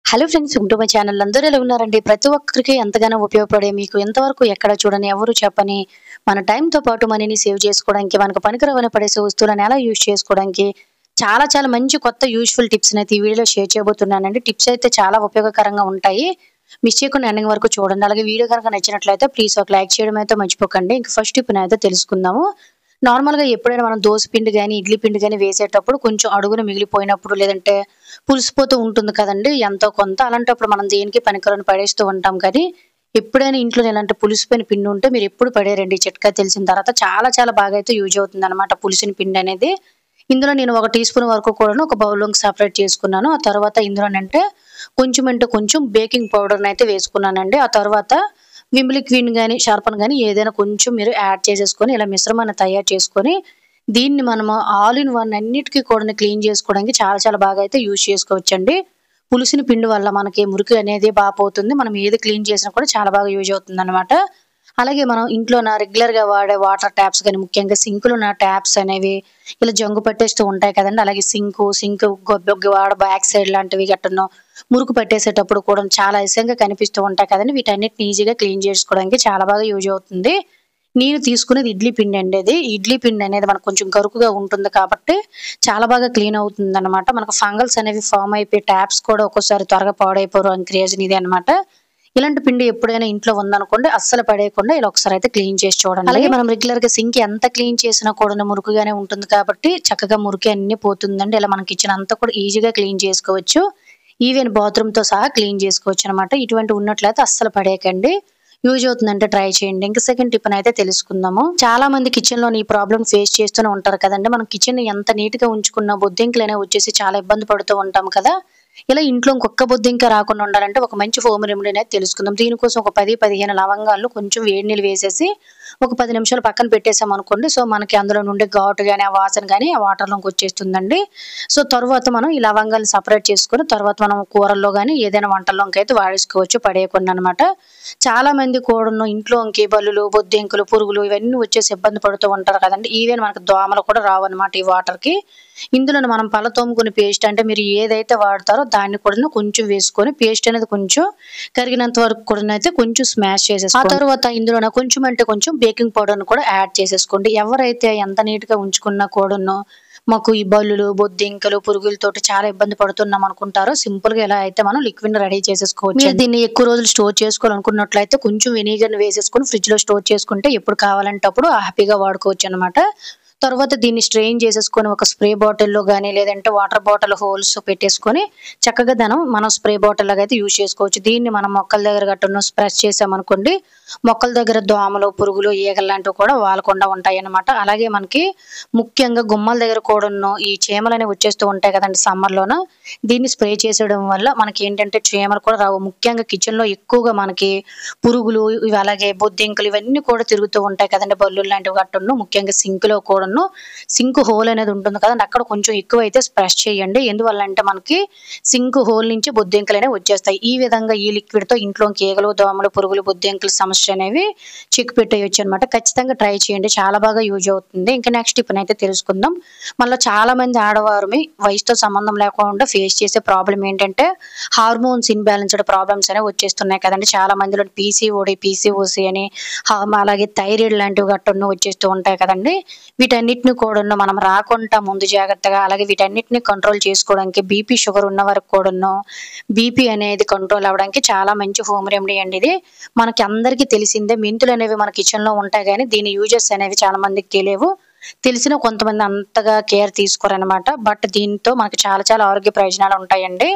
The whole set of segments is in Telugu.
Hello friends, welcome to my channel. అందరూ ఎలా ఉన్నారండి? ప్రతి ఒక్కరికి ఎంతగానో ఉపయోగపడే, మీకు ఎంతవరకు ఎక్కడ చూడని, ఎవరు చెప్పని, మన టైంతో పాటు మనీని సేవ్ చేసుకోవడానికి, మనకు పనికిరాని పడేసే వస్తువులను ఎలా యూజ్ చేసుకోవడానికి చాలా చాలా మంచి కొత్త యూజ్ఫుల్ టిప్స్ని అయితే ఈ వీడియోలో షేర్ చేయబోతున్నానండి. టిప్స్ అయితే చాలా ఉపయోగకరంగా ఉంటాయి. మిస్ చేయకుండా ఎండింగ్ వరకు చూడండి. అలాగే వీడియో కనుక నచ్చినట్లయితే ప్లీజ్ ఒక లైక్ చేయడం అయితే మర్చిపోకండి. ఇంక ఫస్ట్ టిప్ని అయితే తెలుసుకుందాము. నార్మల్‌గా ఎప్పుడైనా మనం దోస పిండి గాని, ఇడ్లీ పిండి గాని వేసేటప్పుడు కొంచెం అడుగున మిగిలిపోయినప్పుడు లేదంటే పులిసిపోతూ ఉంటుంది కదండీ! ఎంతో కొంత. అలాంటప్పుడు మనం దేనికి పనికిరాని పడేస్తూ ఉంటాం కానీ, ఎప్పుడైనా ఇంట్లో ఇలాంటి పులిసిపోయిన పిండి ఉంటే మీరెప్పుడు పడేయరండి. ఈ చిట్కా తెలిసిన తర్వాత చాలా చాలా బాగా అయితే యూజ్ అవుతుందన్నమాట పులిసిన పిండి అనేది. ఇందులో నేను ఒక టీ స్పూన్ వరకు కూడాను ఒక బౌల్‌లోకి సెపరేట్ చేసుకున్నాను. ఆ తర్వాత ఇందులోనంటే కొంచెం అంటే కొంచెం బేకింగ్ పౌడర్‌ని అయితే వేసుకున్నానండి. ఆ తర్వాత విమ్ లిక్విడ్ గాని, షార్పన్ గాని ఏదైనా కొంచెం మీరు యాడ్ చేసేసుకొని ఇలా మిశ్రమాన్ని తయారు చేసుకొని, దీన్ని మనము ఆల్ ఇన్ వన్ అన్నిటికి కూడా క్లీన్ చేసుకోవడానికి చాలా చాలా బాగా అయితే యూజ్ చేసుకోవచ్చండి. పులిసిన పిండి వల్ల మనకి మురికి అనేది పోతుంది. మనం ఏది క్లీన్ చేసినా కూడా చాలా బాగా యూజ్ అవుతుందన్నమాట. అలాగే మనం ఇంట్లోన రెగ్యులర్‌గా వాడే వాటర్ ట్యాప్స్ గాని, ముఖ్యంగా సింక్‌లో ఉన్న ట్యాప్స్ అనేవి ఇలా జంగు పట్టేస్తూ ఉంటాయి కదండీ! అలాగే సింక్ గోడ బ్యాక్ సైడ్ లాంటివి గట్టను మురుకు పట్టేసేటప్పుడు కూడా చాలా అసహ్యంగా కనిపిస్తూ ఉంటాయి కదండీ! వీటన్నిటిని ఈజీగా క్లీన్ చేసుకోవడానికి చాలా బాగా యూజ్ అవుతుంది. నేను తీసుకునేది ఇడ్లీ పిండి అండి అది. ఇడ్లీ పిండి అనేది మనకు కొంచెం గరుకుగా ఉంటుంది కాబట్టి చాలా బాగా క్లీన్ అవుతుందన్నమాట. మనకు ఫంగల్స్ అనేవి ఫార్మ్ అయిపోయి ట్యాప్స్ కూడా ఒక్కోసారి త్వరగా పాడైపోరు అని రీజన్ ఇదే అన్నమాట. ఇలాంటి పిండి ఎప్పుడైనా ఇంట్లో ఉందనుకోండి అస్సలు పడేయకుండా ఇలా ఒకసారి అయితే క్లీన్ చేసి చూడండి. అలాగే మనం రెగ్యులర్‌గా సింక్ ఎంత క్లీన్ చేసినా కూడా మురుకుగానే ఉంటుంది కాబట్టి చక్కగా మురికి అన్నీ పోతుందండి. ఇలా మన కిచెన్ అంతా కూడా ఈజీగా క్లీన్ చేసుకోవచ్చు. ఈవెన్ బాత్రూమ్‌తో సహా క్లీన్ చేసుకోవచ్చనమాట. ఇటువంటివి ఉన్నట్లయితే అస్సలు పడేయకండి. యూజ్ అవుతుందంటే ట్రై చేయండి. ఇంక సెకండ్ టిప్‌నైతే తెలుసుకుందాము. చాలా మంది కిచెన్‌లోని ఈ ప్రాబ్లమ్ ఫేస్ చేస్తూనే ఉంటారు కదండీ! మనం కిచెన్‌ని ఎంత నీట్‌గా ఉంచుకున్నా బొద్దింకలనేవి వచ్చేసి చాలా ఇబ్బంది పడుతూ ఉంటాం కదా! ఇలా ఇంట్లో ఇంకొక్క బొద్దింక రాకుండా ఉండాలంటే ఒక మంచి హోమ్ రెమెడీ అనేది తెలుసుకుందాం. దీనికోసం ఒక 10, 15 లవంగాలు కొంచెం వేడి నీళ్ళు వేసేసి ఒక 10 నిమిషాలు పక్కన పెట్టేసామనుకోండి. సో, మనకి అందులో నుండి ఘాటు గాని, ఆ వాసన గాని ఆ వాటర్‌లోకి వచ్చేస్తుందండి. సో, తరువాత మనం ఈ లవంగాలు సెపరేట్ చేసుకొని తర్వాత మనం కూరల్లో గాని ఏదైనా వంటల్లోకైతే వాడేసుకోవచ్చు పడేయకుండా అన్నమాట. చాలా మంది కూడాను ఇంట్లోకి బల్లులు, బొద్దింకలు, పురుగులు ఇవన్నీ వచ్చేసి ఇబ్బంది పడుతూ ఉంటారు కదండీ! ఈవెన్ మనకు దోమలు కూడా రావన్నమాట ఈ వాటర్‌కి. ఇందులోనే మనం పళ్ళ తోముకునే పేస్ట్ అంటే మీరు ఏదైతే వాడతారో దాన్ని కూడాను కొంచెం వేసుకొని పేస్ట్ అనేది కొంచెం కరిగినంత వరకు కూడానైతే కొంచెం స్మాష్ చేసేసుకోండి. ఆ తర్వాత ఇందులోనే కొంచెం అంటే కొంచెం బేకింగ్ పౌడర్‌ని కూడా యాడ్ చేసేసుకోండి. ఎవరైతే ఎంత నీట్‌గా ఉంచుకున్నా కూడాను మాకు ఈ బల్లులు, బొద్దింకలు, పురుగులతోటి చాలా ఇబ్బంది పడుతున్నాం అనుకుంటారో సింపుల్‌గా ఇలా అయితే మనం లిక్విడ్‌ని రెడీ చేసేసుకోవచ్చు. మీరు దీన్ని ఎక్కువ రోజులు స్టోర్ చేసుకోవాలనుకున్నట్లయితే కొంచెం వెనిగర్‌ని వేసేసుకొని ఫ్రిడ్జ్‌లో స్టోర్ చేసుకుంటే ఎప్పుడు కావాలంటే అప్పుడు హ్యాపీగా వాడుకోవచ్చనమాట. తర్వాత దీన్ని స్ట్రెయిన్ చేసేసుకొని ఒక స్ప్రే బాటిల్‌లో గాని లేదంటే వాటర్ బాటిల్ హోల్స్ పెట్టేసుకొని చక్కగా మనం స్ప్రే బాటిల్ లాగా అయితే యూజ్ చేసుకోవచ్చు. దీన్ని మనం మొక్కల దగ్గర గట్టును స్ప్రెష్ చేసామనుకోండి, మొక్కల దగ్గర దోమలు, పురుగులు, ఈగలు లాంటివి కూడా వాలకుండా ఉంటాయన్నమాట. అలాగే మనకి ముఖ్యంగా గుమ్మాల దగ్గర కూడాను ఈ చీమలనేవి వచ్చేస్తూ ఉంటాయి కదండీ సమ్మర్‌లోన. దీన్ని స్ప్రే చేసేయడం వల్ల మనకేంటంటే చీమలు కూడా రావు. ముఖ్యంగా కిచెన్‌లో ఎక్కువగా మనకి పురుగులు, ఇవి అలాగే బొద్దింకలు ఇవన్నీ కూడా తిరుగుతూ ఉంటాయి కదండీ బల్లులు లాంటివి గట్టును. ముఖ్యంగా సింక్‌లో కూడాను సింక్ హోల్ అనేది ఉంటుంది కదండీ! అక్కడ కొంచెం ఎక్కువైతే స్ప్రెష్ చేయండి. ఎందువల్లంటే మనకి సింక్ హోల్ నుంచి బొద్దింకలనేవి వచ్చేస్తాయి. ఈ విధంగా ఈ లిక్విడ్‌తో ఇంట్లోకి ఈగలు, దోమలు, పురుగులు, బొద్దింకల సమస్య అనేవి చెక్ పెట్టేయొచ్చనమాట. ఖచ్చితంగా ట్రై చేయండి. చాలా బాగా యూజ్ అవుతుంది. ఇంకా నెక్స్ట్ టిప్‌నైతే తెలుసుకుందాం. మనలో చాలా మంది ఆడవారిమి వయసుతో సంబంధం లేకుండా ఫేస్ చేసే ప్రాబ్లమ్ ఏంటంటే హార్మోన్స్ ఇన్‌బాలెన్స్‌డ్ ప్రాబ్లమ్స్ అనేవి వచ్చేస్తున్నాయి కదండీ! చాలా మందిలో పీసీఓడీ, పీసీఓసీ అని అలాగే థైరాయిడ్ లాంటివి గట్టును వచ్చేస్తూ ఉంటాయి కదండీ! వీటన్నిటిని కూడాను మనం రాకుండా ముందు జాగ్రత్తగా అలాగే వీటన్నిటిని కంట్రోల్ చేసుకోవడానికి బీపీ, షుగర్ ఉన్న వారికి కూడాను బీపీ అనేది కంట్రోల్ అవ్వడానికి చాలా మంచి హోమ్ రెమెడీ అండి ఇది. మనకి అందరికీ తెలిసిందే మెంతులు అనేవి మన కిచెన్‌లో ఉంటాయి గానీ దీని యూజెస్ అనేవి చాలా మందికి తెలియవు. తెలిసిన కొంతమంది అంతగా కేర్ తీసుకోరనమాట. బట్ దీంతో మనకి చాలా చాలా ఆరోగ్య ప్రయోజనాలు ఉంటాయండి.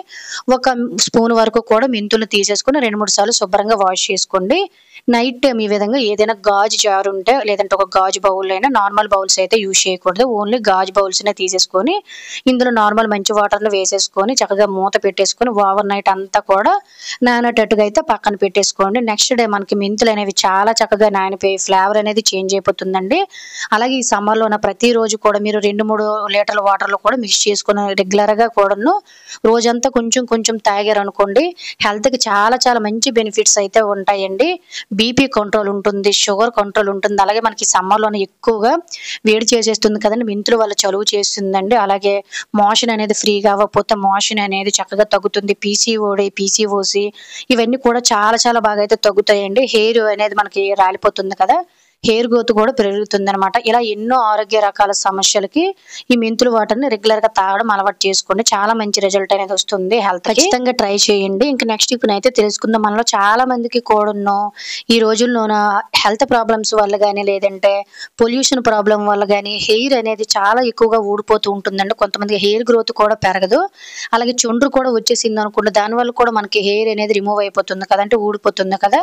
ఒక స్పూన్ వరకు కూడా మెంతులు తీసేసుకొని 2, 3 సార్లు శుభ్రంగా వాష్ చేసుకోండి. నైట్ టైమ్ ఈ విధంగా ఏదైనా గాజు జార్ ఉంటే లేదంటే ఒక గాజు బౌల్ అయినా నార్మల్ బౌల్స్ అయితే యూజ్ చేయకూడదు. ఓన్లీ గాజు బౌల్స్‌నే తీసేసుకొని ఇందులో నార్మల్ మంచి వాటర్‌ని వేసేసుకొని చక్కగా మూత పెట్టేసుకొని ఓవర్ నైట్ అంతా కూడా నానేటట్టుగా అయితే పక్కన పెట్టేసుకోండి. నెక్స్ట్ డే మనకి మెంతులు అనేవి చాలా చక్కగా నానిపోయి ఫ్లేవర్ అనేది చేంజ్ అయిపోతుందండి. అలాగే ఈ సమ్మర్‌లో వాటర్‌లోన ప్రతిరోజు కూడా మీరు 2, 3 లీటర్ల వాటర్‌లో కూడా మిక్స్ చేసుకొని రెగ్యులర్‌గా కూడాను రోజంతా కొంచెం కొంచెం తాగారనుకోండి హెల్త్‌కి చాలా చాలా మంచి బెనిఫిట్స్ అయితే ఉంటాయండి. బీపీ కంట్రోల్ ఉంటుంది. షుగర్ కంట్రోల్ ఉంటుంది. అలాగే మనకి సమ్మర్‌లోనే ఎక్కువగా వేడి చేసేస్తుంది కదండీ! మెంతుల వల్ల చలువ చేస్తుందండి. అలాగే మోషన్ అనేది ఫ్రీగా అవ్వకపోతే మోషన్ అనేది చక్కగా తగ్గుతుంది. పీసీఓడీ, పీసీఓసీ ఇవన్నీ కూడా చాలా చాలా బాగా అయితే తగ్గుతాయండి. హెయిర్ అనేది మనకి రాలిపోతుంది కదా! హెయిర్ గ్రోత్ కూడా పెరుగుతుందనమాట. ఇలా ఎన్నో ఆరోగ్య రకాల సమస్యలకి ఈ మెంతుల వాటర్‌ని రెగ్యులర్‌గా తాగడం అలవాటు చేసుకోండి. చాలా మంచి రిజల్ట్ అనేది వస్తుంది హెల్త్‌కి. ఖచ్చితంగా ట్రై చేయండి. ఇంక నెక్స్ట్ ఇప్పుడైతే తెలుసుకుందాం. మనలో చాలా మందికి కూడాను ఈ రోజుల్లోన హెల్త్ ప్రాబ్లమ్స్ వల్ల గాని, లేదంటే పొల్యూషన్ ప్రాబ్లమ్ వల్ల గాని హెయిర్ అనేది చాలా ఎక్కువగా ఊడిపోతూ ఉంటుందండి. కొంతమందికి హెయిర్ గ్రోత్ కూడా పెరగదు. అలాగే చుండ్రు కూడా వచ్చేసిందనుకోండి దానివల్ల కూడా మనకి హెయిర్ అనేది రిమూవ్ అయిపోతుంది కదా! అంటే ఊడిపోతుంది కదా!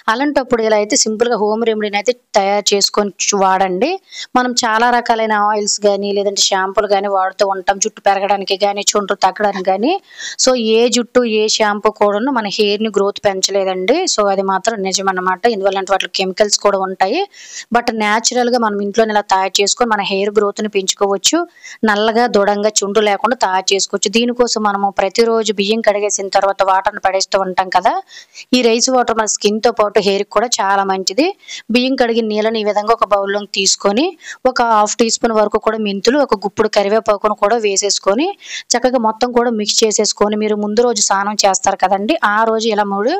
అలాంటప్పుడు ఇలా అయితే సింపుల్‌గా హోమ్ రెమెడీని అయితే తయారు చేసుకొని వాడండి. మనం చాలా రకాలైన ఆయిల్స్ గాని, లేదంటే షాంపూలు గాని వాడుతూ ఉంటాం. జుట్టు పెరగడానికి గాని, చుండ్రు తగ్గడానికి గాని. సో, ఏ జుట్టు, ఏ షాంపూ కూడాను మన హెయిర్‌ని గ్రోత్ పెంచలేదండి. సో, అది మాత్రం నిజమన్నమాట. ఎందువల్లంటే వాటిలో కెమికల్స్ కూడా ఉంటాయి. బట్ నేచురల్‌గా మనం ఇంట్లోనే ఇలా తయారు చేసుకొని మన హెయిర్ గ్రోత్‌ని పెంచుకోవచ్చు. నల్లగా, దృఢంగా చుండ్రు లేకుండా తయారు చేసుకోవచ్చు. దీనికోసం మనము ప్రతిరోజు బియ్యం కడిగేసిన తర్వాత వాటర్‌ని పడేస్తూ ఉంటాం కదా! ఈ రైస్ వాటర్ మన స్కిన్‌తో పాటు హెయిర్‌కి కూడా చాలా మంచిది. బియ్యం కడిగిన నీళ్ళని ఈ విధంగా ఒక బౌల్‌లోకి తీసుకొని ఒక హాఫ్ టీ స్పూన్ వరకు కూడా మెంతులు, ఒక గుప్పుడు కరివేపాకును కూడా వేసేసుకొని చక్కగా మొత్తం కూడా మిక్స్ చేసేసుకొని మీరు ముందు రోజు స్నానం చేస్తారు కదండీ! ఆ రోజు ఇలా 3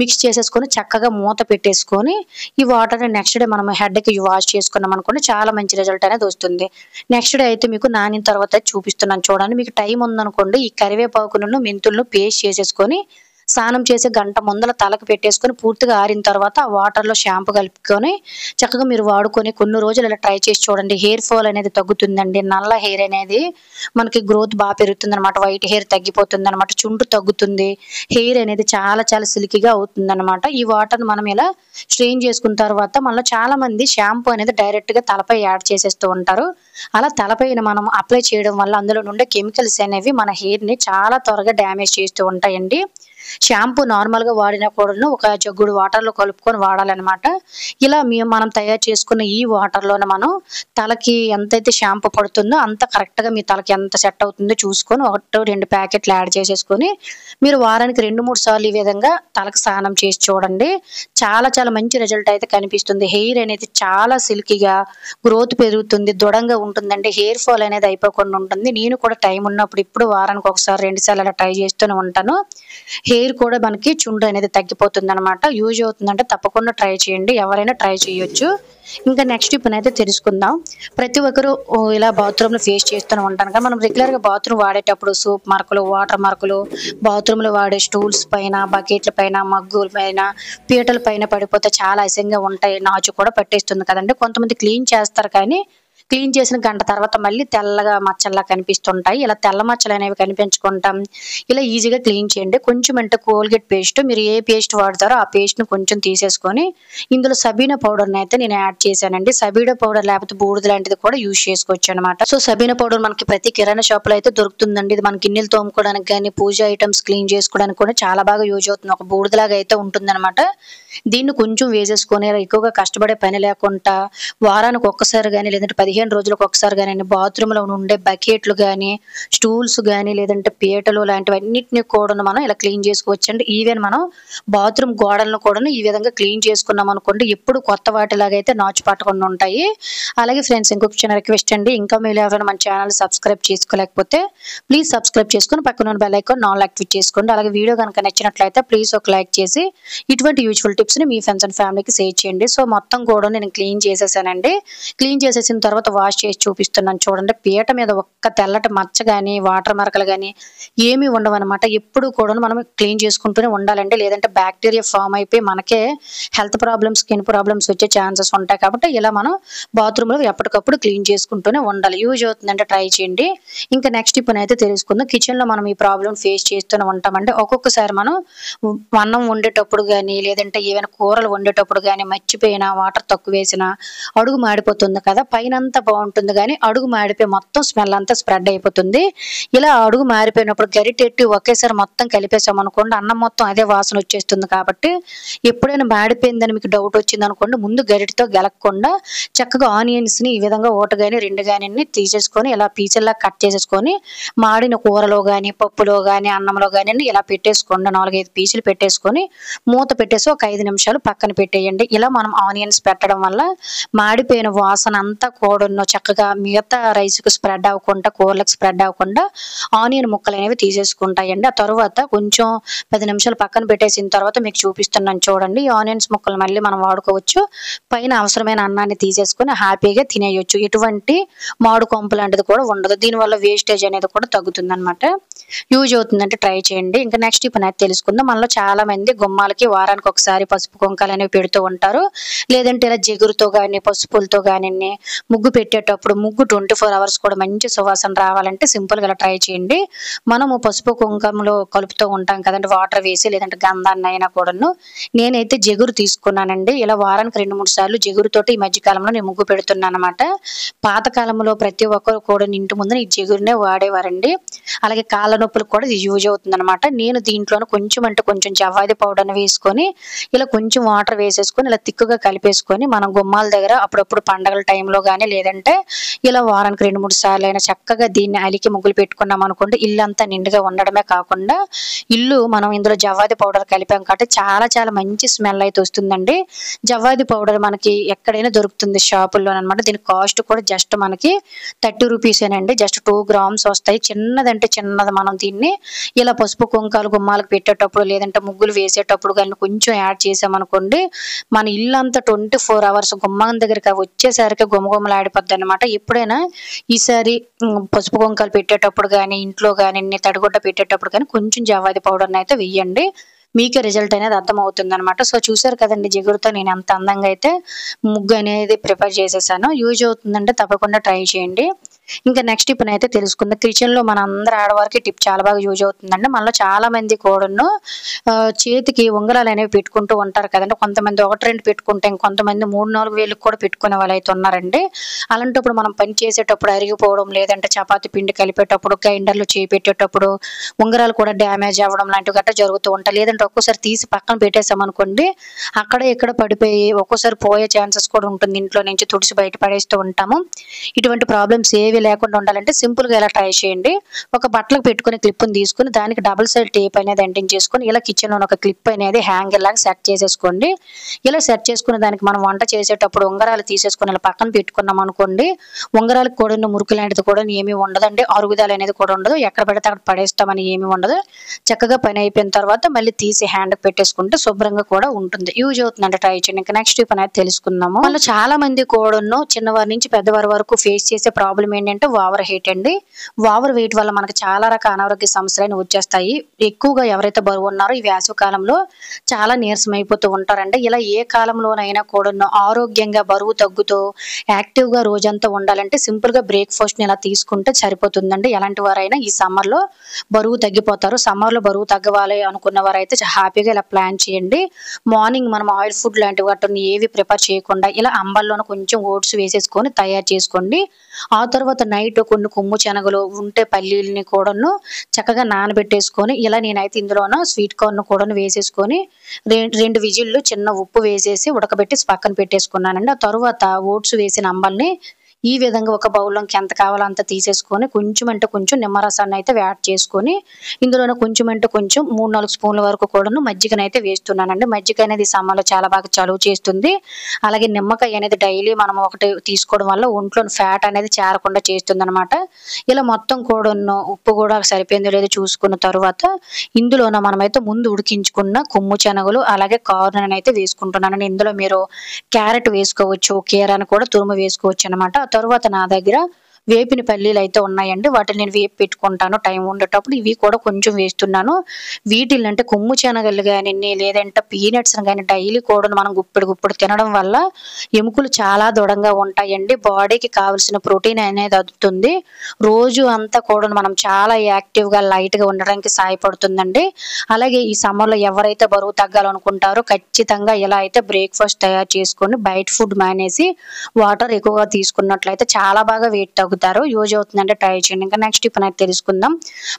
మిక్స్ చేసేసుకొని చక్కగా మూత పెట్టేసుకొని ఈ వాటర్‌ని నెక్స్ట్ డే మనం హెడ్‌కి వాష్ చేసుకున్నామనుకోండి చాలా మంచి రిజల్ట్ అనేది వస్తుంది. నెక్స్ట్ డే అయితే మీకు నానిన తర్వాత చూపిస్తున్నాను చూడండి. మీకు టైం ఉందనుకోండి ఈ కరివేపాకులను, మెంతులను పేస్ట్ చేసేసుకొని స్నానం చేసే గంట ముందల తలకు పెట్టేసుకొని పూర్తిగా ఆరిన తర్వాత ఆ వాటర్‌లో షాంపూ కలుపుకొని చక్కగా మీరు వాడుకొని కొన్ని రోజులు ఇలా ట్రై చేసి చూడండి. హెయిర్ ఫాల్ అనేది తగ్గుతుందండి. నల్ల హెయిర్ అనేది మనకి గ్రోత్ పెరుగుతుందనమాట. వైట్ హెయిర్ తగ్గిపోతుందనమాట. చుండ్రు తగ్గుతుంది. హెయిర్ అనేది చాలా చాలా సిల్కీగా అవుతుందనమాట. ఈ వాటర్‌ని మనం ఇలా స్ట్రెయిన్ చేసుకున్న తర్వాత మళ్ళా చాలా మంది షాంపూ అనేది డైరెక్ట్‌గా తలపై యాడ్ చేసేస్తూ ఉంటారు. అలా తలపైన మనం అప్లై చేయడం వల్ల అందులో నుండే కెమికల్స్ అనేవి మన హెయిర్‌ని చాలా త్వరగా డ్యామేజ్ చేస్తూ ఉంటాయండి. షాంపూ నార్మల్‌గా వాడినా కూడాను ఒక జగ్గుడు వాటర్‌లో కలుపుకొని వాడాలనమాట. ఇలా మనం తయారు చేసుకున్న ఈ వాటర్‌లోనే మనం తలకి ఎంతైతే షాంపూ పడుతుందో అంత కరెక్ట్‌గా మీ తలకి ఎంత సెట్ అవుతుందో చూసుకొని 1, 2 ప్యాకెట్లు యాడ్ చేసేసుకొని మీరు వారానికి 2, 3 సార్లు ఈ విధంగా తలకు స్నానం చేసి చూడండి. చాలా చాలా మంచి రిజల్ట్ అయితే కనిపిస్తుంది. హెయిర్ అనేది చాలా సిల్కీగా గ్రోత్ పెరుగుతుంది. దృఢంగా ఉంటుందండి. హెయిర్ ఫాల్ అనేది అయిపోకుండా ఉంటుంది. నేను కూడా టైం ఉన్నప్పుడు ఇప్పుడు వారానికి ఒకసారి 2 సార్లు అలా ట్రై చేస్తూనే ఉంటాను. హెయిర్ కూడా మనకి చుండ్రు అనేది తగ్గిపోతుందనమాట. యూజ్ అవుతుందంటే తప్పకుండా ట్రై చేయండి. ఎవరైనా ట్రై చేయొచ్చు. ఇంకా నెక్స్ట్ ఇప్పుడైతే తెలుసుకుందాం. ప్రతి ఒక్కరు ఇలా బాత్రూమ్‌లో ఫేస్ చేస్తూనే ఉంటాను కదా! మనం రెగ్యులర్‌గా బాత్రూమ్ వాడేటప్పుడు సోప్ మరకలు, వాటర్ మరకలు, బాత్రూమ్‌లో వాడే స్టూల్స్ పైన, బకెట్ల పైన, మగ్గుల పైన, పీటల పైన పడిపోతే చాలా అసహ్యంగా ఉంటాయి. నాచు కూడా పట్టేస్తుంది కదండీ! కొంతమంది క్లీన్ చేస్తారు కానీ క్లీన్ చేసిన గంట తర్వాత మళ్ళీ తెల్లగా మచ్చల్లా కనిపిస్తుంటాయి. ఇలా తెల్ల మచ్చలనేవి కనిపించకుండా ఇలా ఈజీగా క్లీన్ చేయండి. కొంచెం అంటే కోల్గేట్ పేస్ట్ మీరు ఏ పేస్ట్ వాడతారో ఆ పేస్ట్‌ని కొంచెం తీసేసుకొని ఇందులో సబీనా పౌడర్‌ని అయితే నేను యాడ్ చేశానండి. సబీనా పౌడర్ లేకపోతే బూడిద లాంటిది కూడా యూజ్ చేసుకోవచ్చనమాట. సో, సబీనా పౌడర్ మనకి ప్రతి కిరాణా షాప్‌లో అయితే దొరుకుతుందండి. ఇది మన గిన్నెలు తోముకోవడానికి గాని, పూజ ఐటెమ్స్ క్లీన్ చేసుకోవడానికి కూడా చాలా బాగా యూజ్ అవుతుంది. ఒక బూడిదలాగా అయితే ఉంటుందనమాట. దీన్ని కొంచెం వేసేసుకొని ఎక్కువగా కష్టపడే పని లేకుండా వారానికి ఒక్కసారి గాని లేదంటే 15 రోజులకు ఒకసారి గాని బాత్రూమ్‌లో ఉండే బకెట్లు గాని, స్టూల్స్ గాని లేదంటే పీటలు లాంటివన్నిటిని కూడాను మనం ఇలా క్లీన్ చేసుకోవచ్చండి. ఈవెన్ మనం బాత్రూమ్ గోడలను కూడాను ఈ విధంగా క్లీన్ చేసుకున్నాం అనుకోండి ఎప్పుడు కొత్త వాటిలాగా అయితే నాచు పట్టకుండా ఉంటాయి. అలాగే ఫ్రెండ్స్ ఇంకొక చిన్న రిక్వెస్ట్ అండి. ఇంకా మీరు ఎవరైనా మన ఛానల్ సబ్స్క్రైబ్ చేసుకోలేకపోతే ప్లీజ్ సబ్స్క్రైబ్ చేసుకొని పక్కన ఉన్న బెల్ ఐకాన్ ఆల్ యాక్టివేట్ చేసుకోండి. అలాగే వీడియో గనుక నచ్చినట్లయితే ప్లీజ్ ఒక లైక్ చేసి ఇటువంటి యూజ్ఫుల్ టిప్స్‌ని మీ ఫ్రెండ్స్ అండ్ ఫ్యామిలీకి షేర్ చేయండి. సో, మొత్తం కూడా నేను క్లీన్ చేసేసానండి. క్లీన్ చేసేసిన తర్వాత వాష్ చేసి చూపిస్తున్నాను చూడండి. పీట మీద ఒక్క తెల్లటి మచ్చ గాని, వాటర్ మరకలు గాని ఏమీ ఉండవనమాట. ఎప్పుడు కూడాను మనం క్లీన్ చేసుకుంటూనే ఉండాలండి. లేదంటే బాక్టీరియా ఫార్మ్ అయిపోయి మనకే హెల్త్ ప్రాబ్లమ్స్, స్కిన్ ప్రాబ్లమ్స్ వచ్చే ఛాన్సెస్ ఉంటాయి. కాబట్టి ఇలా మనం బాత్రూమ్‌లో ఎప్పటికప్పుడు క్లీన్ చేసుకుంటూనే ఉండాలి. యూజ్ అవుతుందంటే ట్రై చేయండి. ఇంకా నెక్స్ట్ ఇప్పుడైతే తెలుసుకుందాం. కిచెన్‌లో మనం ఈ ప్రాబ్లమ్ ఫేస్ చేస్తూనే ఉంటామండి. ఒక్కొక్కసారి మనం అన్నం వండేటప్పుడు గాని, లేదంటే ఏవైనా కూరలు వండేటప్పుడు గాని మర్చిపోయినా, వాటర్ తక్కువేసినా అడుగు మాడిపోతుంది కదా! పైనంతా అంతా బాగుంటుంది కానీ అడుగు మాడిపోయి మొత్తం స్మెల్ అంతా స్ప్రెడ్ అయిపోతుంది. ఇలా అడుగు మారిపోయినప్పుడు గరిటెట్టి ఒకేసారి మొత్తం కలిపేసాం అనుకోండి అన్నం మొత్తం అదే వాసన వచ్చేస్తుంది. కాబట్టి ఎప్పుడైనా మాడిపోయిందని మీకు డౌట్ వచ్చింది అనుకోండి, ముందు గరిటెతో గెలకకుండా చక్కగా ఆనియన్స్ ని ఈ విధంగా ఒకటి గాని 2 గాని తీసేసుకొని ఇలా పీసుల్లా కట్ చేసేసుకొని మాడిన కూరలో గాని పప్పులో గాని అన్నంలో గాని ఇలా పెట్టేసుకోండి. 4-5 పీసులు పెట్టేసుకొని మూత పెట్టేసి ఒక 5 నిమిషాలు పక్కన పెట్టేయండి. ఇలా మనం ఆనియన్స్ పెట్టడం వల్ల మాడిపోయిన వాసన అంతా కూడాను చక్కగా మిగతా రైస్కి స్ప్రెడ్ అవ్వకుండా కూరలకు స్ప్రెడ్ అవ్వకుండా ఆనియన్ ముక్కలు అనేవి తీసేసుకుంటాయండి. ఆ తర్వాత కొంచెం 10 నిమిషాలు పక్కన పెట్టేసిన తర్వాత మీకు చూపిస్తున్నాను చూడండి. ఈ ఆనియన్స్ ముక్కలు మళ్ళీ మనం వాడుకోవచ్చు. పైన అవసరమైన అన్నాన్ని తీసేసుకొని హ్యాపీగా తినేయొచ్చు. ఎటువంటి మాడు కొంపు లాంటిది కూడా ఉండదు. దీనివల్ల వేస్టేజ్ అనేది కూడా తగ్గుతుంది అనమాట. యూజ్ అవుతుందంటే ట్రై చేయండి. ఇంకా నెక్స్ట్ ఇప్పుడు అయితే తెలుసుకుందాం. మనలో చాలా మంది గుమ్మాలకి వారానికి ఒకసారి పసుపు కుంకాలు అనేవి పెడుతూ ఉంటారు. లేదంటే ఇలా జిగురుతో కానీ పసుపులతో కానీ ముగ్గు పెట్టేటప్పుడు ముగ్గు 24 అవర్స్ కూడా మంచి సువాసన రావాలంటే సింపుల్గా ఇలా ట్రై చేయండి. మనము పసుపు కుంకంలో కలుపుతూ ఉంటాం కదండి, వాటర్ వేసి లేదంటే గంధాన్ని అయినా కూడాను. నేనైతే జిగురు తీసుకున్నానండి. ఇలా వారానికి 2-3 సార్లు జిగురుతోటి ఈ మధ్యకాలంలో నేను ముగ్గు పెడుతున్నాను అనమాట. పాతకాలంలో ప్రతి ఒక్కరు కూడా ఇంటి ముందు ఈ జిగురునే వాడేవారండి. అలాగే కాళ్ళ నొప్పులకు కూడా ఇది యూజ్ అవుతుంది అనమాట. నేను దీంట్లోనే కొంచెం జవ్వాది పౌడర్ని వేసుకొని ఇలా కొంచెం వాటర్ వేసేసుకొని ఇలా తిక్కుగా కలిపేసుకొని మనం గుమ్మాల దగ్గర అప్పుడప్పుడు పండగల టైంలో కానీ లేదంటే ఇలా వారానికి 2-3 సార్లు అయినా చక్కగా దీన్ని అలికి ముగ్గులు పెట్టుకున్నాం అనుకోండి, ఇల్లు అంతా నిండుగా ఉండడమే కాకుండా ఇల్లు మనం ఇందులో జవ్వాది పౌడర్ కలిపాం కాబట్టి చాలా చాలా మంచి స్మెల్ అయితే వస్తుందండి. జవ్వాది పౌడర్ మనకి ఎక్కడైనా దొరుకుతుంది షాపుల్లో అనమాట. దీని కాస్ట్ కూడా జస్ట్ మనకి 30 రూపీసేనండి. జస్ట్ 2 గ్రామ్స్ వస్తాయి. చిన్నదంటే చిన్నది. మనం దీన్ని ఇలా పసుపు కుంకాలు గుమ్మాలకు పెట్టేటప్పుడు లేదంటే ముగ్గులు వేసేటప్పుడు కానీ కొంచెం యాడ్ చేసామనుకోండి, మన ఇల్లు అంతా 24 అవర్స్ గుమ్మం దగ్గరికి వచ్చేసరికి గుమగుమలాడిపోద్ది అనమాట. ఎప్పుడైనా ఈసారి పసుపు కుంకాలు పెట్టేటప్పుడు కానీ ఇంట్లో కానీ తడిగుడ్డ పెట్టేటప్పుడు కానీ కొంచెం జవ్వాది పౌడర్ని అయితే వెయ్యండి. మీకే రిజల్ట్ అనేది అర్థమవుతుంది అనమాట. సో చూసారు కదండి, జిగురుతో నేను ఎంత అందంగా అయితే ముగ్గు అనేది ప్రిపేర్ చేసేసాను. యూజ్ అవుతుందంటే తప్పకుండా ట్రై చేయండి. ఇంకా నెక్స్ట్ టిప్ అయితే తెలుసుకుందాం. కిచెన్ లో మన అందరి ఆడవారికి టిప్ చాలా బాగా యూజ్ అవుతుందండి. మనలో చాలా మంది కూడాను చేతికి ఉంగరాలు అనేవి పెట్టుకుంటూ ఉంటారు కదండి. కొంతమంది 1-2 పెట్టుకుంటే ఇంకొంతమంది 3-4 వేలకు కూడా పెట్టుకునే వాళ్ళు అయితే ఉన్నారండి. అలాంటప్పుడు మనం పని చేసేటప్పుడు అరిగిపోవడం లేదంటే చపాతీ పిండి కలిపేటప్పుడు గ్రైండర్లో చేపెట్టేటప్పుడు ఉంగరాలు కూడా డ్యామేజ్ అవ్వడం లాంటివి గట్రా జరుగుతూ ఉంటాయి. లేదంటే ఒక్కోసారి తీసి పక్కన పెట్టేసామనుకోండి, అక్కడ ఇక్కడ పడిపోయి ఒక్కోసారి పోయే ఛాన్సెస్ కూడా ఉంటుంది. ఇంట్లో నుంచి తుడిసి బయట పడేస్తూ ఉంటాము. ఇటువంటి ప్రాబ్లమ్స్ ఏవి లేకుండా ఉండాలంటే సింపుల్ గా ఇలా ట్రై చేయండి. ఒక బట్టలకు పెట్టుకునే క్లిప్ ని తీసుకుని దానికి డబుల్ సైడ్ టేప్ అనేది అంటించేసుకొని ఇలా కిచెన్ లో ఒక క్లిప్ అనేది హ్యాంగర్ లాగా సెట్ చేసేసుకోండి. ఇలా సెట్ చేసుకున్న దానికి మనం వంట చేసేటప్పుడు ఉంగరాలు తీసేసుకుని ఇలా పక్కన పెట్టుకున్నాం అనుకోండి, ఉంగరాలకు కూడా మురుకు లాంటిది కూడా ఏమీ ఉండదండి. అరుగుదల అనేది కూడా ఉండదు. ఎక్కడ పడితే అక్కడ పడేస్తామని ఏమీ ఉండదు. చక్కగా పని అయిపోయిన తర్వాత మళ్ళీ తీసి హ్యాండ్ పెట్టేసుకుంటే శుభ్రంగా కూడా ఉంటుంది. యూజ్ అవుతుందంటే ట్రై చేయండి. ఇంకా నెక్స్ట్ టిప్ అనేది తెలుసుకుందాము. వాళ్ళు చాలా మంది కూడాను చిన్నవారి నుంచి పెద్దవారి వరకు ఫేస్ చేసే ప్రాబ్లం ఏంటంటే ఓవర్ హీట్ అండి. ఓవర్ వెయిట్ వల్ల మనకి చాలా రకాల అనారోగ్య సమస్యలు వచ్చేస్తాయి. ఎక్కువగా ఎవరైతే బరువు ఉన్నారో ఈ వేసవి కాలంలో చాలా నీరసం అయిపోతూ ఉంటారండి. ఇలా ఏ కాలంలోనైనా కూడా ఆరోగ్యంగా బరువు తగ్గుతూ యాక్టివ్ గా రోజంతా ఉండాలంటే సింపుల్ గా బ్రేక్ఫాస్ట్ ని ఇలా తీసుకుంటే సరిపోతుందండి. ఎలాంటి వారైనా ఈ సమ్మర్ లో బరువు తగ్గిపోతారు. సమ్మర్ లో బరువు తగ్గవాలి అనుకున్న వారైతే హ్యాపీగా ఇలా ప్లాన్ చేయండి. మార్నింగ్ మనం ఆయిల్ ఫుడ్ లాంటివి వాటిని ఏవి ప్రిపేర్ చేయకుండా ఇలా అంబల్లోనే కొంచెం ఓట్స్ వేసేసుకొని తయారు చేసుకోండి. ఆ తర్వాత నైట్ కొన్ని కొమ్ము శనగలు ఉంటే పల్లీలని కూడాను చక్కగా నానబెట్టేసుకొని ఇలా నేనైతే ఇందులోన స్వీట్ కార్న్ కూడాను వేసేసుకొని 2 విజిల్లు చిన్న ఉప్పు వేసేసి ఉడకబెట్టి పక్కన పెట్టేసుకున్నానండి. ఆ తర్వాత ఓట్స్ వేసిన అంబల్ని ఈ విధంగా ఒక బౌల్లోకి ఎంత కావాలో అంత తీసేసుకొని కొంచెం అంటే కొంచెం నిమ్మరసాన్ని అయితే యాడ్ చేసుకొని ఇందులోనే కొంచెం అంటే కొంచెం 3-4 స్పూన్ల వరకు కూడాను మజ్జిగనైతే వేస్తున్నానండి. మజ్జిగ అనేది సమ్మర్లో చాలా బాగా చలువ చేస్తుంది. అలాగే నిమ్మకాయ అనేది డైలీ మనం ఒకటి తీసుకోవడం వల్ల ఒంట్లో ఫ్యాట్ అనేది చేరకుండా చేస్తుంది అనమాట. ఇలా మొత్తం కూడాను ఉప్పు కూడా సరిపోయిందో లేదో చూసుకున్న తర్వాత ఇందులోన మనమైతే ముందు ఉడికించుకున్న కొమ్ము శనగలు అలాగే కార్న్ అయితే వేసుకుంటున్నాను. ఇందులో మీరు క్యారెట్ వేసుకోవచ్చు, కీరాని కూడా తురుము వేసుకోవచ్చు అనమాట. తర్వాత నా దగ్గర వేపిన పల్లీలు అయితే ఉన్నాయండి. వాటిని నేను వేపి పెట్టుకుంటాను టైం ఉండేటప్పుడు. ఇవి కూడా కొంచెం వేస్తున్నాను. వీటిల్నంటే కొమ్ము శనగలు గానియండి, లేదంటే పీనట్స్‌ని గాని డైలీ కూడాను మనం గుప్పెడు గుప్పెడు తినడం వల్ల ఎముకలు చాలా దృఢంగా ఉంటాయండి. బాడీకి కావాల్సిన ప్రోటీన్ అనేది అందుతుంది. రోజు అంతా కూడాను మనం చాలా యాక్టివ్‌గా, లైట్‌గా ఉండడానికి సహాయపడుతుందండి. అలాగే ఈ సమ్మర్‌లో ఎవరైతే బరువు తగ్గాలనుకుంటారో ఖచ్చితంగా ఇలా అయితే బ్రేక్‌ఫాస్ట్ తయారు చేసుకొని బయట ఫుడ్ మానేసి వాటర్ ఎక్కువగా తీసుకున్నట్లయితే చాలా బాగా వెయిట్ తగ్గుతారు. యూజ్ అవుతుందంటే ట్రై చేయండి. ఇంకా నెక్స్ట్ ఇప్పుడు నాకు తెలుసుకుందాం.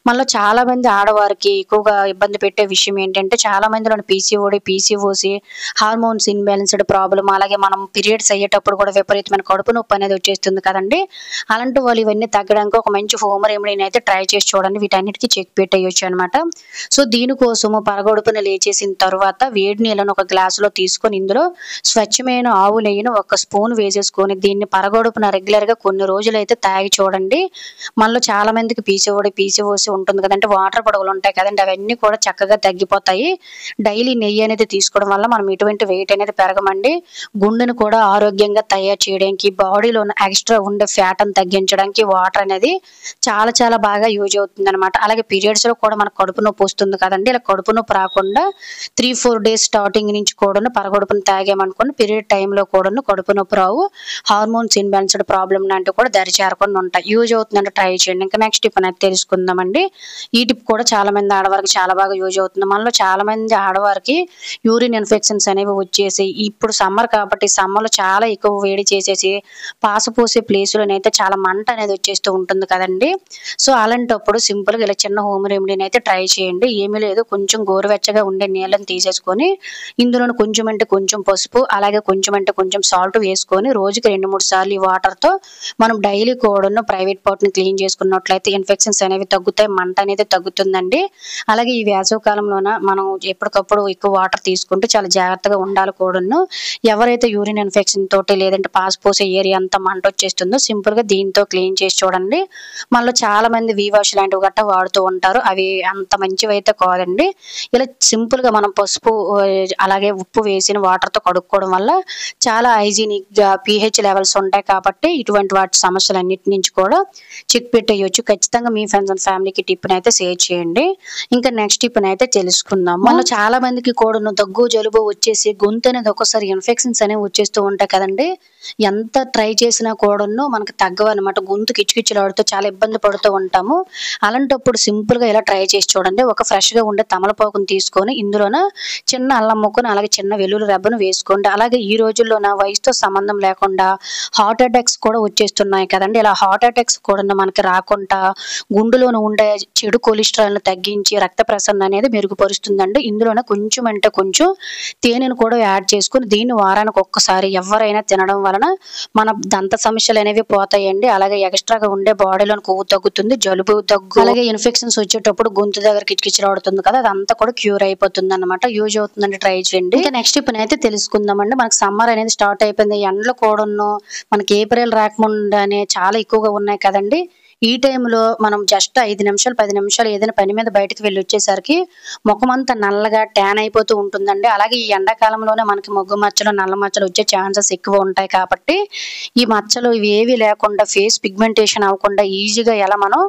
మనలో చాలా మంది ఆడవారికి ఎక్కువగా ఇబ్బంది పెట్టే విషయం ఏంటంటే చాలా మందిలో పీసీఓడి, పీసీఓసి, హార్మోన్స్ ఇన్‌బాలెన్స్‌డ్ ప్రాబ్లమ్, అలాగే మనం పీరియడ్స్ అయ్యేటప్పుడు కూడా విపరీతమైన కడుపు నొప్పి అనేది వచ్చేస్తుంది కదండీ! అలాంటి వాళ్ళు ఇవన్నీ తగ్గడానికి ఒక మంచి హోమ్ రెమెడీని అయితే ట్రై చేసి చూడండి. వీటన్నిటికి చెక్ పెట్టేయొచ్చు అనమాట. సో, దీనికోసము పరగడుపున లేచేసిన తర్వాత వేడి నీళ్ళను ఒక గ్లాసులో తీసుకొని ఇందులో స్వచ్ఛమైన ఆవు నెయ్యిని ఒక స్పూన్ వేసేసుకొని దీన్ని పరగడుపున రెగ్యులర్‌గా కొన్ని రోజులైతే తాగి చూడండి. మనలో చాలా మందికి పీసీఓడి, పీసీఓసి ఉంటుంది కదండీ! వాటర్ పడవలు ఉంటాయి కదండీ! అవన్నీ కూడా చక్కగా తగ్గిపోతాయి. డైలీ నెయ్యి అనేది తీసుకోవడం వల్ల మనం ఎటువంటి వెయిట్ అనేది పెరగమండి. గుండెను కూడా ఆరోగ్యంగా తయారు చేయడానికి, బాడీలో ఉన్న ఎక్స్‌ట్రా ఉండే ఫ్యాట్‌ని తగ్గించడానికి వాటర్ అనేది చాలా చాలా బాగా యూజ్ అవుతుందనమాట. అలాగే పీరియడ్స్‌లో కూడా మనకు కడుపు నొప్పి వస్తుంది కదండీ! ఇలా కడుపు నొప్పి రాకుండా 3, 4 డేస్ స్టార్టింగ్ నుంచి కూడాను పరగడుపున తాగామనుకోండి పీరియడ్ టైంలో కూడాను కడుపు నొప్పి రావు. హార్మోన్స్ ఇన్‌బాలెన్స్‌డ్ ప్రాబ్లమ్ లాంటివి కూడా దరి చేరకుండా ఉంటాయి. యూజ్ అవుతుందంటే ట్రై చేయండి. ఇంకా నెక్స్ట్ టిప్ అనేది తెలుసుకుందామండి. ఈ టిప్ కూడా చాలా మంది ఆడవారికి చాలా బాగా యూజ్ అవుతుంది. మనలో చాలా మంది ఆడవారికి యూరిన్ ఇన్ఫెక్షన్స్ అనేవి వచ్చేసి ఇప్పుడు సమ్మర్ కాబట్టి సమ్మర్‌లో చాలా ఎక్కువ వేడి చేసేసి పాస పోసే ప్లేస్‌లోనైతే చాలా మంట అనేది వచ్చేస్తూ ఉంటుంది కదండీ! సో, అలాంటప్పుడు సింపుల్‌గా ఇలా చిన్న హోమ్ రెమెడీని అయితే ట్రై చేయండి. ఏమీ లేదు, కొంచెం గోరువెచ్చగా ఉండే నీళ్ళని తీసేసుకొని ఇందులోను కొంచెం అంటే కొంచెం పసుపు, అలాగే కొంచెం అంటే కొంచెం సాల్ట్ వేసుకొని రోజుకి 2, 3 సార్లు ఈ వాటర్‌తో మనం డైలీ కూడాను ప్రైవేట్ పార్ట్‌ని క్లీన్ చేసుకున్నట్లయితే ఇన్ఫెక్షన్స్ అనేవి తగ్గుతాయి. మంట అనేది తగ్గుతుందండి. అలాగే ఈ వేసవి కాలంలోన మనం ఎప్పటికప్పుడు ఎక్కువ వాటర్ తీసుకుంటూ చాలా జాగ్రత్తగా ఉండాలి కూడాను. ఎవరైతే యూరిన్ ఇన్ఫెక్షన్ తోటి లేదంటే పాస్ పోసే ఏరియా అంతా మంటొచ్చేస్తుందో సింపుల్‌గా దీంతో క్లీన్ చేసి చూడండి. మనలో చాలా మంది వీవాష్ లాంటివి గట్టా వాడుతూ ఉంటారు. అవి అంత మంచివైతే కాదండి. ఇలా సింపుల్‌గా మనం పసుపు అలాగే ఉప్పు వేసిన వాటర్‌తో కడుక్కోవడం వల్ల చాలా హైజీనిక్‌గా పీహెచ్ లెవెల్స్ ఉంటాయి కాబట్టి ఇటువంటి వాటి సమస్యలన్నిటి నుంచి కూడా చెక్ పెట్టేయొచ్చు. ఖచ్చితంగా మీ ఫ్రెండ్స్ అండ్ ఫ్యామిలీకి టిప్‌నైతే షేర్ చేయండి. ఇంకా నెక్స్ట్ టిప్‌నైతే తెలుసుకుందాము. మనలో చాలా మందికి కూడాను దగ్గు, జలుబు వచ్చేసి గొంతు అనేది ఒక్కోసారి ఇన్ఫెక్షన్స్ అనేవి వచ్చేస్తూ ఉంటాయి కదండీ! ఎంత ట్రై చేసినా కూడాను మనకు తగ్గవనమాట. గొంతు కిచకిచలాడుతూ చాలా ఇబ్బంది పడుతూ ఉంటాము. అలాంటప్పుడు సింపుల్‌గా ఇలా ట్రై చేసి చూడండి. ఒక ఫ్రెష్‌గా ఉండే తమలపాకుని తీసుకొని ఇందులోన చిన్న అల్లం ముక్కను, అలాగే చిన్న వెల్లుల్లి రెబ్బను వేసుకోండి. అలాగే ఈ రోజుల్లోన వయసుతో సంబంధం లేకుండా హార్ట్ అటాక్స్ కూడా వచ్చేస్తున్నాయి కదండీ! ఇలా హార్ట్ అటాక్స్ కూడా మనకి రాకుండా గుండెలోన ఉండే చెడు కొలెస్ట్రాల్‌ని తగ్గించి రక్త ప్రసరణ అనేది మెరుగుపరుస్తుందండి. ఇందులోన కొంచెం అంటే కొంచెం తేనెను కూడా యాడ్ చేసుకొని దీన్ని వారానికి ఒక్కసారి ఎవరైనా తినడం వలన మన దంత సమస్యలు అనేవి పోతాయండి. అలాగే ఎక్స్‌ట్రాగా ఉండే బాడీలోని కొవ్వు తగ్గుతుంది. జలుబు, దగ్గు, అలాగే ఇన్ఫెక్షన్స్ వచ్చేటప్పుడు గొంతు దగ్గర కిచకిచలాడుతుంది కదా! అదంతా కూడా క్యూర్ అయిపోతుందన్నమాట. యూజ్ అవుతుందండి, ట్రై చేయండి. ఇంకా నెక్స్ట్ టిప్‌నైతే తెలుసుకుందామండి. మనకు సమ్మర్ అనేది స్టార్ట్ అయిపోయింది. ఎండలు కూడాను మనకి ఏప్రిల్ రాకముందునే చాలా ఎక్కువగా ఉన్నాయి కదండీ! ఈ టైంలో మనం జస్ట్ 5 నిమిషాలు, 10 నిమిషాలు ఏదైనా పని మీద బయటకి వెళ్ళొచ్చేసరికి మొఖమంతా నల్లగా ట్యాన్ అయిపోతూ ఉంటుందండి. అలాగే ఈ ఎండాకాలంలోనే మనకి మొగ్గు మచ్చలు, నల్ల మచ్చలు వచ్చే ఛాన్సెస్ ఎక్కువ ఉంటాయి కాబట్టి ఈ మచ్చలు ఇవి ఏవి లేకుండా ఫేస్ పిగ్మెంటేషన్ అవ్వకుండా ఈజీగా ఎలా మనం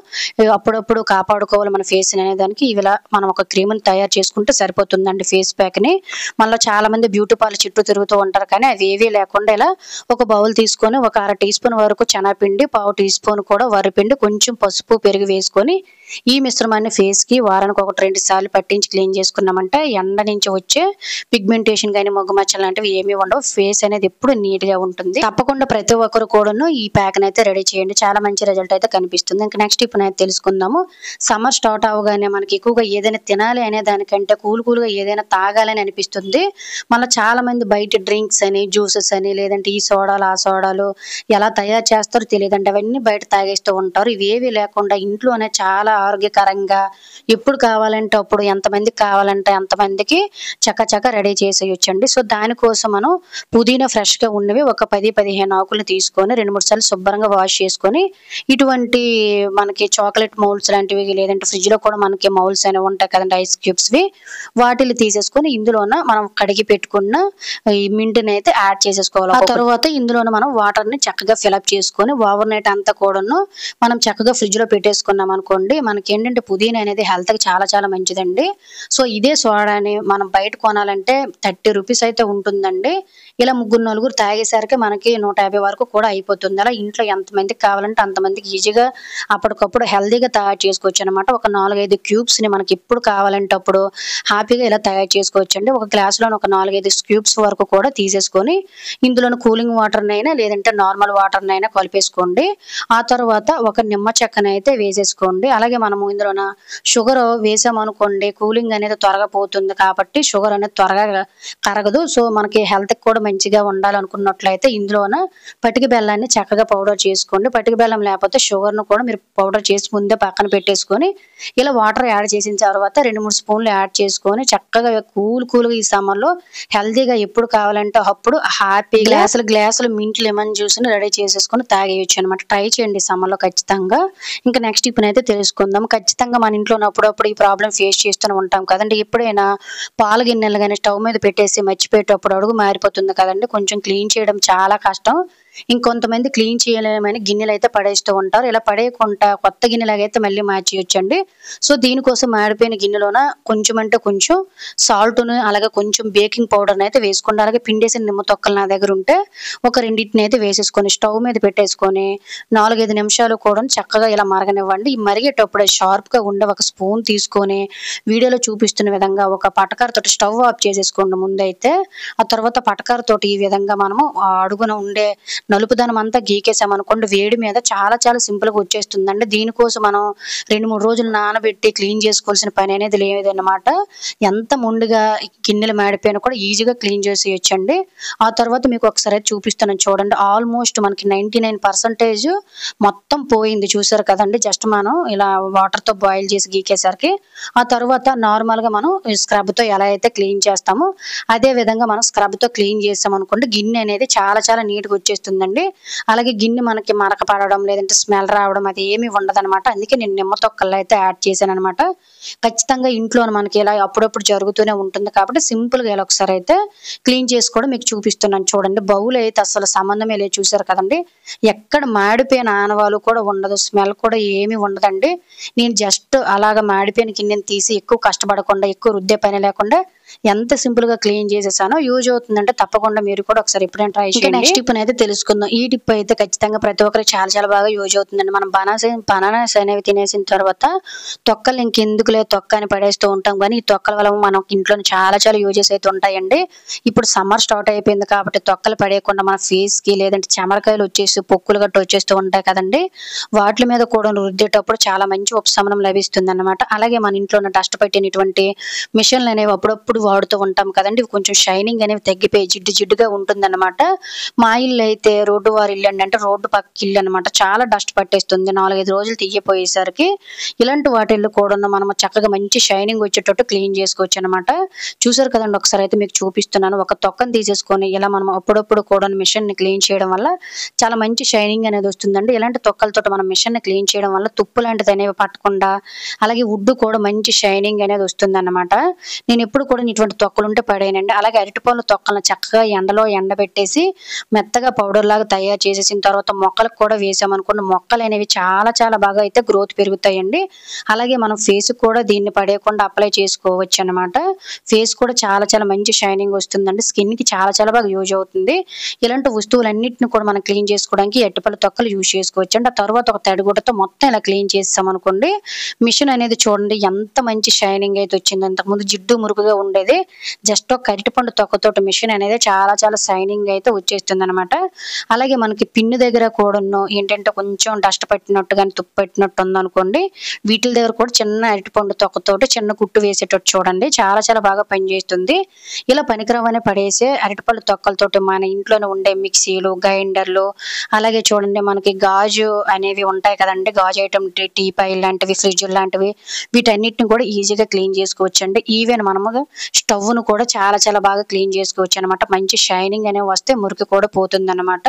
అప్పుడప్పుడు కాపాడుకోవాలి మన ఫేస్‌ని అనే దానికి ఇలా మనం ఒక క్రీమ్‌ని తయారు చేసుకుంటే సరిపోతుందండి, ఫేస్ ప్యాక్‌ని. మనలో చాలా మంది బ్యూటీ పార్లర్ చుట్టూ తిరుగుతూ ఉంటారు కానీ అవి ఏవి లేకుండా ఇలా ఒక బౌల్ తీసుకొని ఒక అర టీ స్పూన్ వరకు శనగపిండి, పావు టీ స్పూన్ కూడా వరిపిండి, కొంచెం పసుపు, పెరుగు వేసుకొని ఈ మిశ్రమాన్ని ఫేస్‌కి వారానికి 1, 2 సార్లు పట్టించి క్లీన్ చేసుకున్నామంటే ఎండ నుంచి వచ్చే పిగ్మెంటేషన్ గాని, మొగ్గు మచ్చలు లాంటివి ఏమీ ఉండవు. ఫేస్ అనేది ఎప్పుడు నీట్‌గా ఉంటుంది. తప్పకుండా ప్రతి ఒక్కరు కూడాను ఈ ప్యాక్‌ని అయితే రెడీ చేయండి. చాలా మంచి రిజల్ట్ అయితే కనిపిస్తుంది. ఇంకా నెక్స్ట్ టిప్‌నైతే తెలుసుకుందాము. సమ్మర్ స్టార్ట్ అవ్వగానే మనకి ఎక్కువగా ఏదైనా తినాలి అనే దానికంటే కూల్‌గా ఏదైనా తాగాలని అనిపిస్తుంది. మళ్ళా చాలా మంది బయట డ్రింక్స్ అని, జ్యూసెస్ అని, లేదంటే ఈ సోడాలు, ఆ సోడాలు ఎలా తయారు చేస్తారో తెలీదండి. అవన్నీ బయట తాగేస్తూ ఉంటారు. వారు ఇవేవి లేకుండా ఇంట్లోనే చాలా ఆరోగ్యకరంగా ఎప్పుడు కావాలంటే అప్పుడు ఎంతమందికి కావాలంటే అంతమందికి చకచకా రెడీ చేసేయొచ్చండి. సో దానికోసం మనం పుదీనా ఫ్రెష్‌గా ఉన్నవి ఒక 10, 15 ఆకులను తీసుకొని 2, 3 సార్లు శుభ్రంగా వాష్ చేసుకొని ఇటువంటి మనకి చాక్లెట్ మౌల్డ్స్ లాంటివి లేదంటే ఫ్రిడ్జ్‌లో కూడా మనకి మౌల్డ్స్ అనేవి ఉంటాయి కదండీ, ఐస్ క్యూబ్స్‌వి. వాటిని తీసేసుకొని ఇందులోన మనం కడిగి పెట్టుకున్న ఈ మింట్‌ని అయితే యాడ్ చేసేసుకోవాలి. ఆ తర్వాత ఇందులోన మనం వాటర్‌ని చక్కగా ఫిలప్ చేసుకొని ఓవర్ నైట్ అంతా కూడాను మనం చక్కగా ఫ్రిడ్జ్‌లో పెట్టేసుకున్నాం అనుకోండి, మనకేంటంటే పుదీనా అనేది హెల్త్‌కి చాలా చాలా మంచిదండి. సో ఇదే సోడాని మనం బయట కొనాలంటే 30 రూపీస్ అయితే ఉంటుందండి. ఇలా ముగ్గురు, నలుగురు తాగేసరికి మనకి 150 వరకు కూడా అయిపోతుంది. అలా ఇంట్లో ఎంతమందికి కావాలంటే అంతమందికి ఈజీగా అప్పటికప్పుడు హెల్తీగా తయారు చేసుకోవచ్చనమాట. ఒక 4, 5 క్యూబ్స్‌ని మనకి ఎప్పుడు కావాలంటే అప్పుడు హ్యాపీగా ఇలా తయారు చేసుకోవచ్చండి. ఒక గ్లాస్‌లోని ఒక 4, 5 క్యూబ్స్ వరకు కూడా తీసేసుకొని ఇందులోని కూలింగ్ వాటర్‌నైనా లేదంటే నార్మల్ వాటర్‌నైనా కలిపేసుకోండి. ఆ తర్వాత ఒక నిమ్మ చెక్కనైతే వేసేసుకోండి. అలాగే మనము ఇందులోన షుగర్ వేసామనుకోండి కూలింగ్ అనేది త్వరగా పోతుంది కాబట్టి షుగర్ అనేది త్వరగా కరగదు. సో మనకి హెల్త్‌కి కూడా మంచిగా ఉండాలనుకున్నట్లయితే ఇందులోన పటిక బెల్లాన్ని చక్కగా పౌడర్ చేసుకోండి. పటిక బెల్లం లేకపోతే షుగర్‌ను కూడా మీరు పౌడర్ చేసి ముందే పక్కన పెట్టేసుకొని ఇలా వాటర్ యాడ్ చేసిన తర్వాత 2, 3 స్పూన్లు యాడ్ చేసుకొని చక్కగా కూల్‌గా ఈ సమ్మర్‌లో హెల్తీగా ఎప్పుడు కావాలంటే అప్పుడు హ్యాపీగా గ్లాసులు మింట్ లెమన్ జ్యూస్‌ని రెడీ చేసేసుకొని తాగేయొచ్చనమాట. ట్రై చేయండి సమ్మర్‌లో ఖచ్చితంగా. ఇంకా నెక్స్ట్ టిప్‌నైతే తెలుసుకుందాం. ఖచ్చితంగా మన ఇంట్లోనే అప్పుడప్పుడు ఈ ప్రాబ్లమ్ ఫేస్ చేస్తూనే ఉంటాం కదండీ. ఎప్పుడైనా పాల గిన్నెలు గాని స్టవ్ మీద పెట్టేసి మర్చిపోయేటప్పుడు అడుగు మారిపోతుంది కదండీ. కొంచెం క్లీన్ చేయడం చాలా కష్టం. ఇంకొంతమంది క్లీన్ చేయలేమని గిన్నెలైతే పడేస్తూ ఉంటారు. ఇలా పడేయకుండా కొత్త గిన్నెలాగైతే మళ్ళీ మార్చేయొచ్చండి. సో దీనికోసం మాడిపోయిన గిన్నెలోన కొంచెం అంటే కొంచెం సాల్ట్‌ను అలాగే కొంచెం బేకింగ్ పౌడర్‌నైతే వేసుకోండి. అలాగే పిండేసిన నిమ్మ తొక్కలు నా దగ్గర ఉంటే ఒక రెండిటినైతే వేసేసుకొని స్టవ్ మీద పెట్టేసుకొని 4, 5 నిమిషాలు కూడా చక్కగా ఇలా మరగనివ్వండి. ఈ మరిగేటప్పుడే షార్ప్‌గా ఉండే ఒక స్పూన్ తీసుకొని వీడియోలో చూపిస్తున్న విధంగా ఒక పటకారతోటి స్టవ్ ఆఫ్ చేసేసుకోండి ముందైతే. ఆ తర్వాత పటకారతోటి ఈ విధంగా మనము అడుగున ఉండే నలుపుదనం అంతా గీకేసామనుకోండి వేడి మీద చాలా చాలా సింపుల్‌గా వచ్చేస్తుందండి. దీనికోసం మనం 2, 3 రోజులు నానబెట్టి క్లీన్ చేసుకోవాల్సిన పని అనేది లేదన్నమాట. ఎంత మొండిగా గిన్నెలు మాడిపోయినా కూడా ఈజీగా క్లీన్ చేసేయొచ్చండి. ఆ తర్వాత మీకు ఒకసారి చూపిస్తున్నాను చూడండి. ఆల్మోస్ట్ మనకి 99% మొత్తం పోయింది చూసారు కదండీ. జస్ట్ మనం ఇలా వాటర్‌తో బాయిల్ చేసి గీకేసరికి ఆ తర్వాత నార్మల్‌గా మనం స్క్రబ్‌తో ఎలా అయితే క్లీన్ చేస్తామో అదే విధంగా మనం స్క్రబ్‌తో క్లీన్ చేసామనుకోండి గిన్నె అనేది చాలా చాలా నీట్‌గా వచ్చేస్తుందండి. అలాగే గిన్నె మనకి మరక పడడం లేదంటే స్మెల్ రావడం అది ఏమీ ఉండదనమాట. అందుకే నేను నిమ్మ తొక్కలు అయితే యాడ్ చేశాననమాట. ఖచ్చితంగా ఇంట్లో మనకి ఇలా అప్పుడప్పుడు జరుగుతూనే ఉంటుంది కాబట్టి సింపుల్‌గా ఇలా ఒకసారి అయితే క్లీన్ చేసుకోవడం మీకు చూపిస్తున్నాను చూడండి. బౌల్ అయితే అసలు సంబంధమే లేదు చూసారు కదండీ. ఎక్కడ మాడిపోయిన ఆనవాలు కూడా ఉండదు. స్మెల్ కూడా ఏమీ ఉండదండి. నేను జస్ట్ అలాగా మాడిపోయిన గిన్నెని తీసి ఎక్కువ కష్టపడకుండా ఎక్కువ రుద్దే పని లేకుండా ఎంత సింపుల్‌గా క్లీన్ చేసేసానో యూజ్ అవుతుందంటే తప్పకుండా మీరు కూడా ఒకసారి ఎప్పుడైనా ట్రై చేయండి. నెక్స్ట్ టిప్ అయితే తెలుసుకుందాం. ఈ టిప్ అయితే ఖచ్చితంగా ప్రతి ఒక్కరికి చాలా చాలా బాగా యూజ్ అవుతుందండి. మనం బనానాస్ అనేవి తినేసిన తర్వాత తొక్కలు ఇంకెందుకులే తొక్క అని పడేస్తూ ఉంటాం కానీ ఈ తొక్కల వల్ల మనకి ఇంట్లో చాలా చాలా యూజెస్ అయితే ఉంటాయండి. ఇప్పుడు సమ్మర్ స్టార్ట్ అయిపోయింది కాబట్టి తొక్కలు పడేయకుండా మన ఫేస్‌కి లేదంటే చెమరకాయలు వచ్చేసి పొక్కులు గట్ట వచ్చేస్తూ ఉంటాయి కదండీ. వాటి మీద కూడా రుద్దేటప్పుడు చాలా మంచి ఉపశమనం లభిస్తుందన్నమాట. అలాగే మన ఇంట్లో ఉన్న డస్ట్ పట్టినటువంటి మిషన్లు అనేవి అప్పుడప్పుడు వాడుతూ ఉంటాం కదండీ. ఇవి కొంచెం షైనింగ్ అనేవి తగ్గిపోయి జిడ్డుగా ఉంటుందన్నమాట. మా ఇల్లు అయితే రోడ్డు వారి ఇల్లు అండి. అంటే రోడ్డు పక్క ఇల్లు అనమాట. చాలా డస్ట్ పట్టేస్తుంది. 4, 5 రోజులు తీయపోయేసరికి ఇలాంటి వాటిల్లో కూడా మనం చక్కగా మంచి షైనింగ్ వచ్చేటట్టు క్లీన్ చేసుకోవచ్చు అనమాట. చూసారు కదండి. ఒకసారి అయితే మీకు చూపిస్తున్నాను. ఒక తొక్కను తీసేసుకొని ఇలా మనం అప్పుడప్పుడు కూడా మిషన్‌ని క్లీన్ చేయడం వల్ల చాలా మంచి షైనింగ్ అనేది వస్తుందండి. ఇలాంటి తొక్కలతోటి మనం మిషన్‌ని క్లీన్ చేయడం వల్ల తుప్పు లాంటిది అనేవి పట్టకుండా అలాగే వుడ్ కూడా మంచి షైనింగ్ అనేది వస్తుందన్నమాట. నేను ఎప్పుడు కూడా ఇటువంటి తొక్కలు ఉంటే పడేయనండి. అలాగే అరటిపళ్ళు తొక్కలను చక్కగా ఎండలో ఎండబెట్టేసి మెత్తగా పౌడర్ లాగా తయారు చేసేసిన తర్వాత మొక్కలకు కూడా వేసామనుకోండి మొక్కలు అనేవి చాలా చాలా బాగా అయితే గ్రోత్ పెరుగుతాయండి. అలాగే మనం ఫేస్ కూడా దీన్ని పడేయకుండా అప్లై చేసుకోవచ్చు అనమాట. ఫేస్ కూడా చాలా చాలా మంచి షైనింగ్ వస్తుందండి. స్కిన్‌కి చాలా చాలా బాగా యూజ్ అవుతుంది. ఇలాంటి వస్తువులన్నిటిని కూడా మనం క్లీన్ చేసుకోవడానికి అరటిపళ్ళు తొక్కలు యూజ్ చేసుకోవచ్చండి. ఆ తర్వాత ఒక తడిగుడ్డతో మొత్తం ఇలా క్లీన్ చేసామనుకోండి మిషన్ అనేది చూడండి ఎంత మంచి షైనింగ్ అయితే వచ్చిందో. ఇంతకుముందు జిడ్డు మురుగుగా ఉండే ఉండేది. జస్ట్ ఒక అరటిపండు తొక్కతోటి మిషన్ అనేది చాలా చాలా షైనింగ్ అయితే వచ్చేస్తుందన్నమాట. అలాగే మనకి పిన్ దగ్గర కూడాను ఏంటంటే కొంచెం డస్ట్ పట్టినట్టు గాని, తుప్పు పట్టినట్టు ఉందనుకోండి, వీటిల దగ్గర కూడా చిన్న అరటిపండు తొక్కతోటి చిన్న కుట్టు వేసేటట్టు చూడండి. చాలా చాలా బాగా పనిచేస్తుంది. ఇలా పనికిరావని పడేసే అరటిపళ్ళు తొక్కలతోటి మన ఇంట్లోనే ఉండే మిక్సీలు, గ్రైండర్లు, అలాగే చూడండి మనకి గాజు అనేవి ఉంటాయి కదండీ! గాజు ఐటెమ్ టీపాయ్ లాంటివి, ఫ్రిడ్జ్ లాంటివి వీటన్నిటిని కూడా ఈజీగా క్లీన్ చేసుకోవచ్చండి. ఈవెన్ మనము స్టవ్‌ను కూడా చాలా చాలా బాగా క్లీన్ చేసుకోవచ్చనమాట. మంచి షైనింగ్ అనేవి వస్తే మురికి కూడా పోతుందన్నమాట.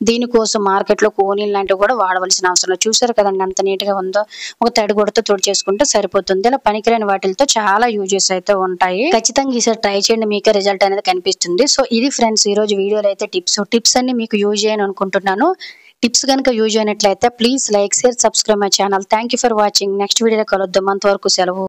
దీనికోసం మార్కెట్‌లో కోనీలు లాంటివి కూడా వాడవలసిన అవసరం లేదు. చూసారు కదండీ ఎంత నీట్‌గా ఉందో. ఒక తడిగుడ్డతో తుడిచేసుకుంటే సరిపోతుంది. ఇలా పనికిరాని వాటిలతో చాలా యూజెస్ అయితే ఉంటాయి. ఖచ్చితంగా ఈసారి ట్రై చేయండి. మీకే రిజల్ట్ అనేది కనిపిస్తుంది. సో ఇది ఫ్రెండ్స్ ఈరోజు వీడియోలో అయితే టిప్స్ అన్ని మీకు యూజ్ అయ్యాయని అనుకుంటున్నాను. టిప్స్ గనుక యూజ్ అయినట్లయితే please like, share, subscribe my channel. Thank you for watching. Next వీడియోలో కలుద్దాం. అంతవరకు సెలవు.